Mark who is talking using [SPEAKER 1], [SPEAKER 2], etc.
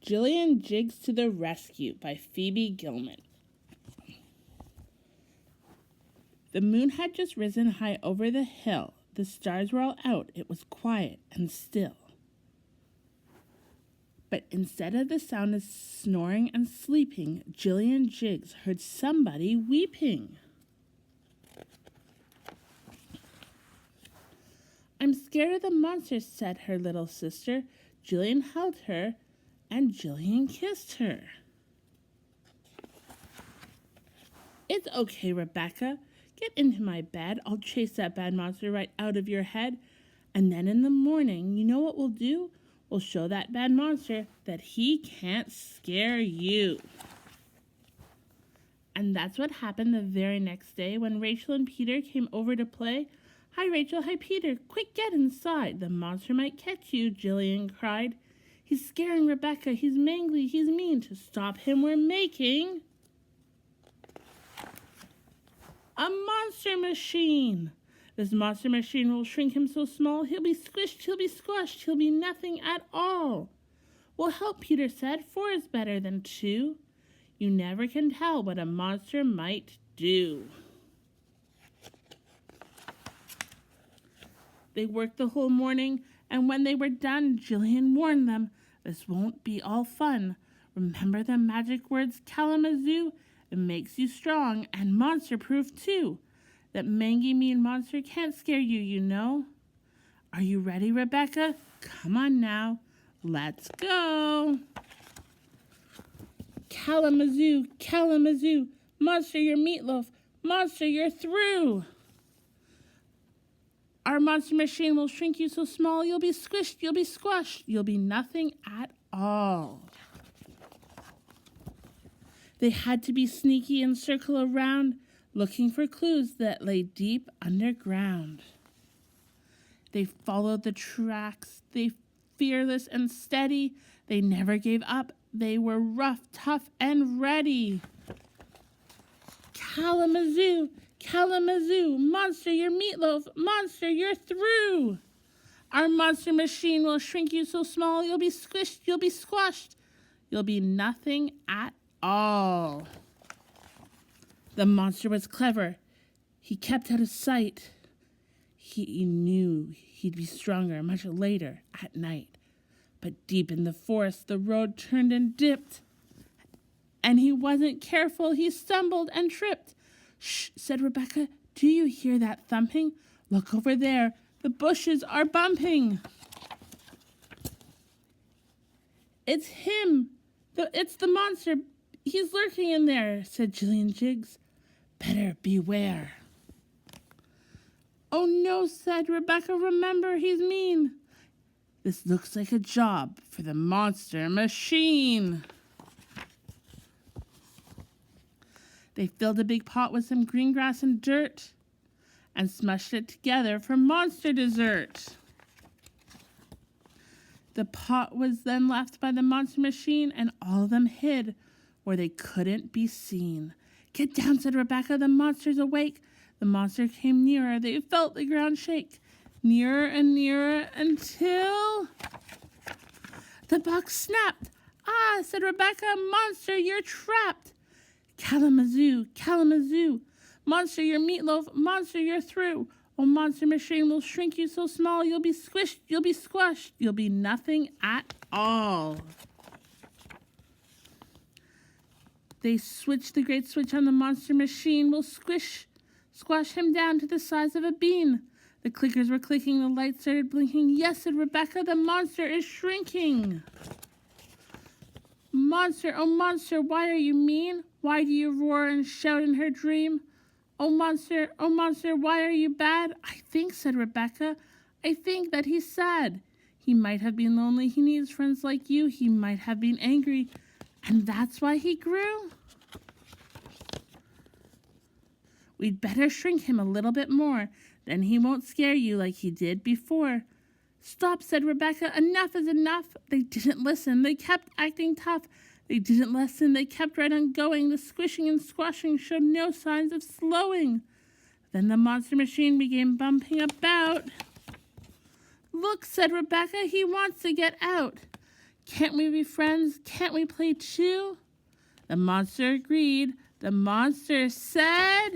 [SPEAKER 1] Jillian Jiggs to the Rescue by Phoebe Gilman. The moon had just risen high over the hill. The stars were all out. It was quiet and still. But instead of the sound of snoring and sleeping, Jillian Jiggs heard somebody weeping. "I'm scared of the monsters," said her little sister. Jillian held her, and Jillian kissed her. "It's okay, Rebecca. Get into my bed. I'll chase that bad monster right out of your head. And then in the morning, you know what we'll do? We'll show that bad monster that he can't scare you." And that's what happened the very next day when Rachel and Peter came over to play. "Hi, Rachel. Hi, Peter. Quick, get inside. The monster might catch you," Jillian cried. "He's scaring Rebecca. He's mangly. He's mean. To stop him, we're making a monster machine. This monster machine will shrink him so small, he'll be squished, he'll be squashed, he'll be nothing at all." "We'll help," Peter said. "4 is better than 2. You never can tell what a monster might do." They worked the whole morning, and when they were done, Jillian warned them, "This won't be all fun. Remember the magic words Kalamazoo? It makes you strong and monster-proof too. That mangy mean monster can't scare you, you know. Are you ready, Rebecca? Come on now. Let's go." "Kalamazoo, Kalamazoo, monster, your meatloaf, monster, you're through. Our monster machine will shrink you so small, you'll be squished, you'll be squashed, you'll be nothing at all." They had to be sneaky and circle around, looking for clues that lay deep underground. They followed the tracks. They fearless and steady. They never gave up. They were rough, tough, and ready. "Kalamazoo, Kalamazoo, monster, your meatloaf, monster, you're through. Our monster machine will shrink you so small, you'll be squished, you'll be squashed, you'll be nothing at all." The monster was clever. He kept out of sight. He knew he'd be stronger much later at night. But deep in the forest, the road turned and dipped. And he wasn't careful. He stumbled and tripped. "Shh," said Rebecca. "Do you hear that thumping? Look over there. The bushes are bumping." "It's him. It's the monster. He's lurking in there," said Jillian Jiggs. "Better beware." "Oh no," said Rebecca. "Remember, he's mean. This looks like a job for the monster machine." They filled a big pot with some green grass and dirt and smushed it together for monster dessert. The pot was then left by the monster machine, and all of them hid where they couldn't be seen. "Get down," said Rebecca. "The monster's awake." The monster came nearer. They felt the ground shake. Nearer and nearer until the box snapped. "Ah," said Rebecca. "Monster, you're trapped. Kalamazoo, Kalamazoo, monster, your meatloaf, monster, you're through. Oh, monster machine will shrink you so small, you'll be squished, you'll be squashed, you'll be nothing at all." They switched the great switch on the monster machine. "We'll squash him down to the size of a bean." The clickers were clicking, the lights started blinking. "Yes," said Rebecca, "the monster is shrinking." "Monster, oh monster, why are you mean? Why do you roar and shout in her dream? Oh monster, why are you bad?" "I think," said Rebecca, "I think that he's sad. He might have been lonely. He needs friends like you. He might have been angry, and that's why he grew. We'd better shrink him a little bit more. Then he won't scare you like he did before." "Stop," said Rebecca. "Enough is enough." They didn't listen. They kept acting tough. They didn't listen. They kept right on going. The squishing and squashing showed no signs of slowing. Then the monster machine began bumping about. "Look," said Rebecca. "He wants to get out." Can't we be friends? Can't we play too? The monster agreed. The monster said...